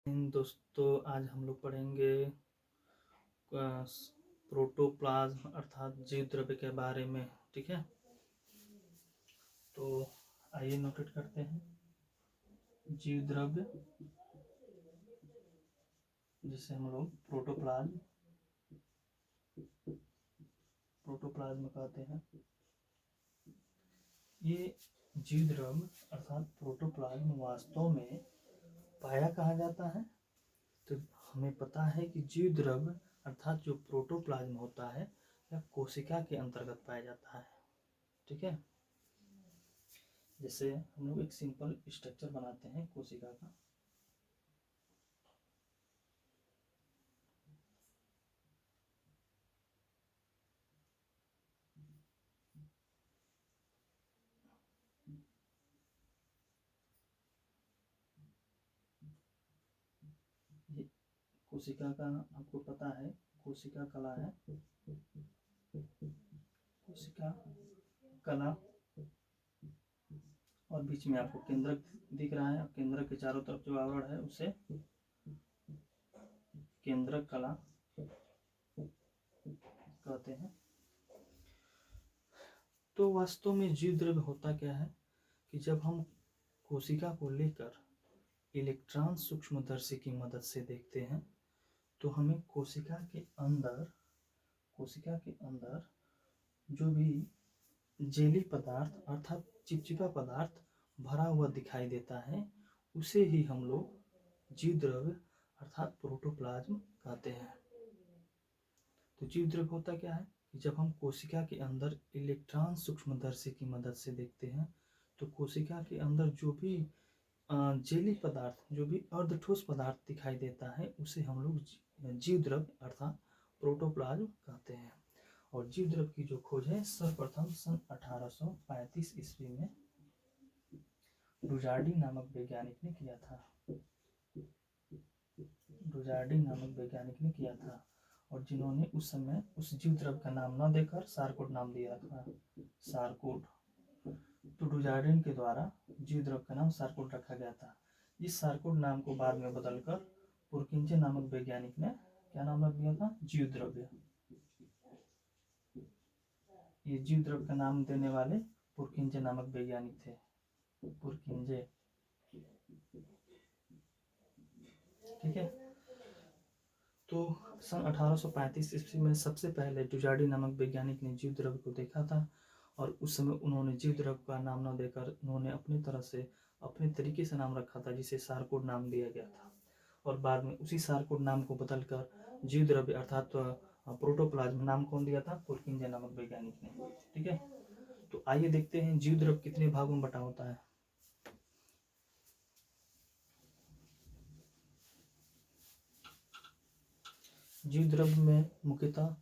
दोस्तों, आज हम लोग पढ़ेंगे प्रोटोप्लाज्म अर्थात जीव द्रव्य के बारे में। ठीक है, तो आइए नोटेट करते हैं। जीव द्रव्य जिसे हम लोग प्रोटोप्लाज्म कहते हैं। ये जीव द्रव्य अर्थात प्रोटोप्लाज्म वास्तव में पाया कहाँ जाता है? तो हमें पता है कि जीव द्रव्य अर्थात जो प्रोटोप्लाज्म होता है यह कोशिका के अंतर्गत पाया जाता है। ठीक है, जैसे हम लोग एक सिंपल स्ट्रक्चर बनाते हैं कोशिका का। ये कोशिका का आपको पता है, कोशिका कला है। कोशिका कला और बीच में आपको केंद्रक दिख रहा है। केंद्रक के चारों तरफ जो आवरण है उसे केंद्रक कला कहते हैं। तो वास्तव में जीव द्रव्य होता क्या है कि जब हम कोशिका को लेकर इलेक्ट्रॉन सूक्ष्मदर्शी की मदद से देखते हैं तो हमें कोशिका के अंदर जो भी जेली पदार्थ अर्थात चिपचिपा पदार्थ भरा हुआ दिखाई देता है, उसे ही हम लोग जीव द्रव्य अर्थात प्रोटोप्लाज्म कहते हैं। तो जीव द्रव्य होता क्या है कि जब हम कोशिका के अंदर इलेक्ट्रॉन सूक्ष्मदर्शी की मदद से देखते हैं तो कोशिका के अंदर जो भी जेली पदार्थ, जो भी अर्धठोस पदार्थ दिखाई देता है, उसे हम लोग जीव द्रव्य अर्थात प्रोटोप्लाज्म कहते हैं। और जीव द्रव्य की जो खोज है सर्वप्रथम सन 1835 ईस्वी में डुजार्डी नामक वैज्ञानिक ने किया था। और जिन्होंने उस समय उस जीव द्रव्य का नाम न देकर सारकोड नाम दिया था, सारकोड। तो डुजार्डिन के द्वारा जीव द्रव्य का नाम सारकोड रखा गया था। इस सारकोड नाम को बाद में बदलकर पुरकिंजे नामक वैज्ञानिक ने क्या नाम रख दिया था? जीव द्रव्य। ये जीव द्रव्य का नाम देने वाले पुरकिंजे नामक वैज्ञानिक थे, पुरकिंजे। ठीक है, तो सन 1835 ईस्वी में सबसे पहले डुजार्डी नामक वैज्ञानिक ने जीव द्रव्य को देखा था। और उस समय उन्होंने जीव द्रव्य का नाम न देकर उन्होंने अपने तरीके से नाम रखा था, जिसे सारकोड नाम दिया गया था। और बाद में उसी सारकोड नाम को बदलकर जीव द्रव्य अर्थात प्रोटोप्लाज्म नाम कौन दिया था? पुरकिंजे नामक वैज्ञानिक ने। ठीक है, तो आइए देखते हैं जीव द्रव्य कितने भागों में बटा होता है। जीव द्रव्य में मुख्यतः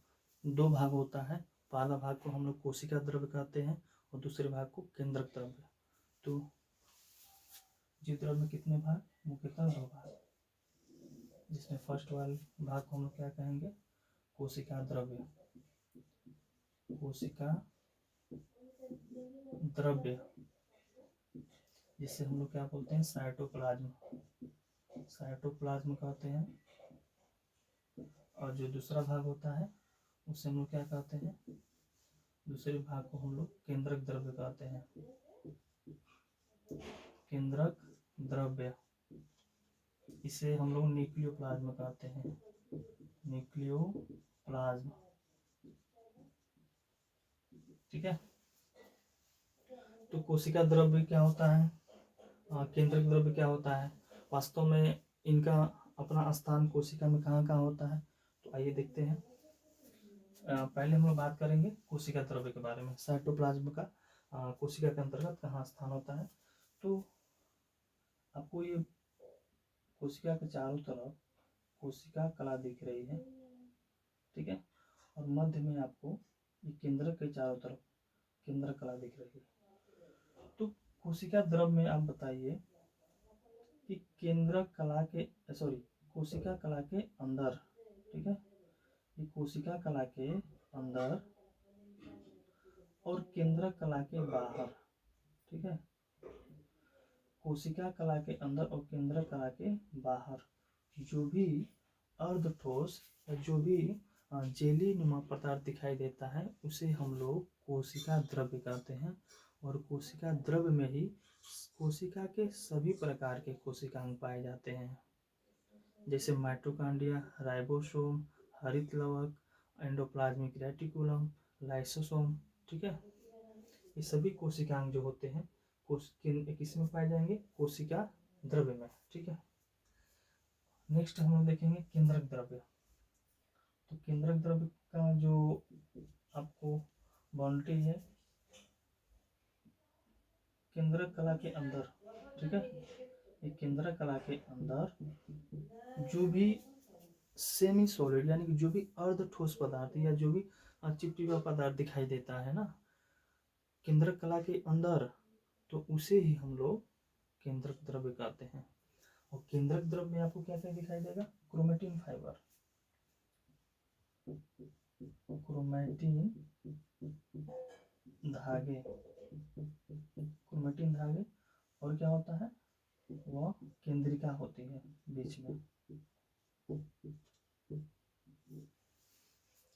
दो भाग होता है। पहला भाग को हम लोग कोशिका द्रव्य कहते हैं और दूसरे भाग को केंद्रक द्रव्य। तो जीव द्रव्य में कितने भाग? मुख्यतः दो भाग, जिसमें फर्स्ट वाले भाग को हम लोग क्या कहेंगे? कोशिका द्रव्य। कोशिका द्रव्य जिसे हम लोग क्या बोलते हैं? साइटोप्लाज्म। साइटोप्लाज्म कहते हैं। और जो दूसरा भाग होता है उसे हम लोग क्या कहते हैं? दूसरे भाग को हम लोग केंद्रक द्रव्य कहते हैं। केंद्रक द्रव्य, इसे हम लोग न्यूक्लियोप्लाज्म कहते हैं। न्यूक्लियोप्लाज्म। ठीक है, तो कोशिका द्रव्य क्या होता है, केंद्रक द्रव्य क्या होता है? वास्तव में इनका अपना स्थान कोशिका में कहाँ कहाँ होता है, तो आइए देखते हैं। पहले हम लोग बात करेंगे कोशिका द्रव्य के बारे में। साइटोप्लाज्म का कोशिका के अंतर्गत कहाँ स्थान होता है। तो आपको ये कोशिका के चारों तरफ कोशिका कला दिख रही है। ठीक है, और मध्य में आपको ये केंद्रक के चारों तरफ केंद्र कला दिख रही है। तो कोशिका द्रव्य में आप बताइए कि कोशिका कला के अंदर, ठीक है, ये कोशिका कला के अंदर और केंद्रक कला के बाहर। ठीक है, कोशिका कला के अंदर और केंद्रक कला के बाहर जो भी अर्ध ठोस या जो भी जेली नुमा पदार्थ दिखाई देता है उसे हम लोग कोशिका द्रव्य कहते हैं। और कोशिका द्रव्य में ही कोशिका के सभी प्रकार के कोशिकांग पाए जाते हैं, जैसे माइटोकॉन्ड्रिया, राइबोसोम, हरित लवक, एंडोप्लाज्मिक रेटिकुलम, लाइसोसोम। ठीक है, ये सभी कोशिकांग जो होते हैं किस में पाए जाएंगे? कोशिका द्रव्य में। ठीक है, नेक्स्ट हम लोग देखेंगे केंद्रक द्रव्य। तो केंद्रक द्रव्य का जो आपको बाउंड्री है, केंद्रक कला के अंदर, ठीक है, ये केंद्रक कला के अंदर जो भी सेमी सॉलिड यानी कि जो भी अर्ध ठोस पदार्थ या जो भी चिपचिपा पदार्थ दिखाई देता है ना केंद्रक कला के अंदर, तो उसे ही हम लोग केंद्रक द्रव्य कहते हैं। और केंद्रक द्रव्य में आपको क्या क्या दिखाई देगा? क्रोमेटिन फाइबर, क्रोमेटिन धागे, क्रोमेटिन धागे, और क्या होता है? वह केंद्रिका होती है बीच में।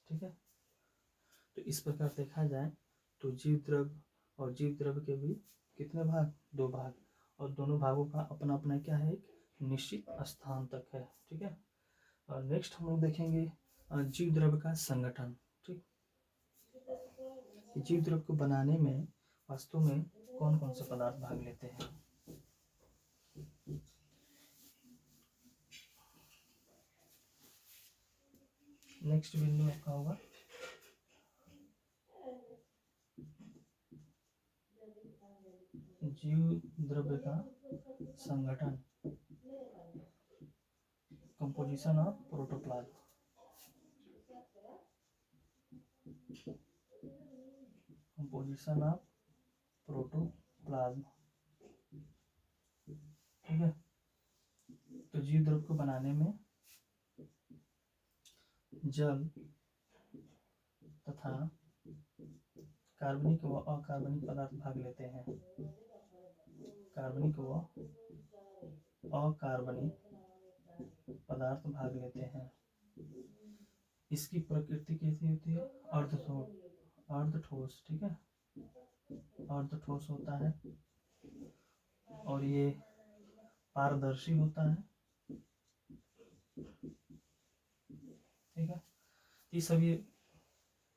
ठीक है, तो इस प्रकार देखा जाए तो जीव द्रव्य और जीव द्रव्य के भी कितने भाग? 2 भाग, और दोनों भागों का अपना अपना क्या है? एक निश्चित स्थान तक है। ठीक है, और नेक्स्ट हम लोग देखेंगे जीव द्रव्य का संगठन। ठीक, जीव द्रव्य को बनाने में वास्तव में कौन कौन से पदार्थ भाग लेते हैं? नेक्स्ट बिंदु आपका होगा जीव द्रव्य का संगठन, composition of protoplasm. Composition of protoplasm. ठीक है, तो जीव द्रव्य को बनाने में जल तथा कार्बनिक व अकार्बनिक पदार्थ भाग लेते हैं। कार्बनिक व अकार्बनिक पदार्थ भाग लेते हैं। इसकी प्रकृति कैसी होती है? अर्धठोस। ठीक है, अर्धठोस होता है और ये पारदर्शी होता है। ठीक है, ये सभी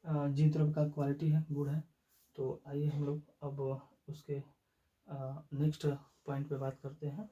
जीव द्रव्य का क्वालिटी है, गुण है। तो आइए हम लोग अब उसके नेक्स्ट पॉइंट पे बात करते हैं।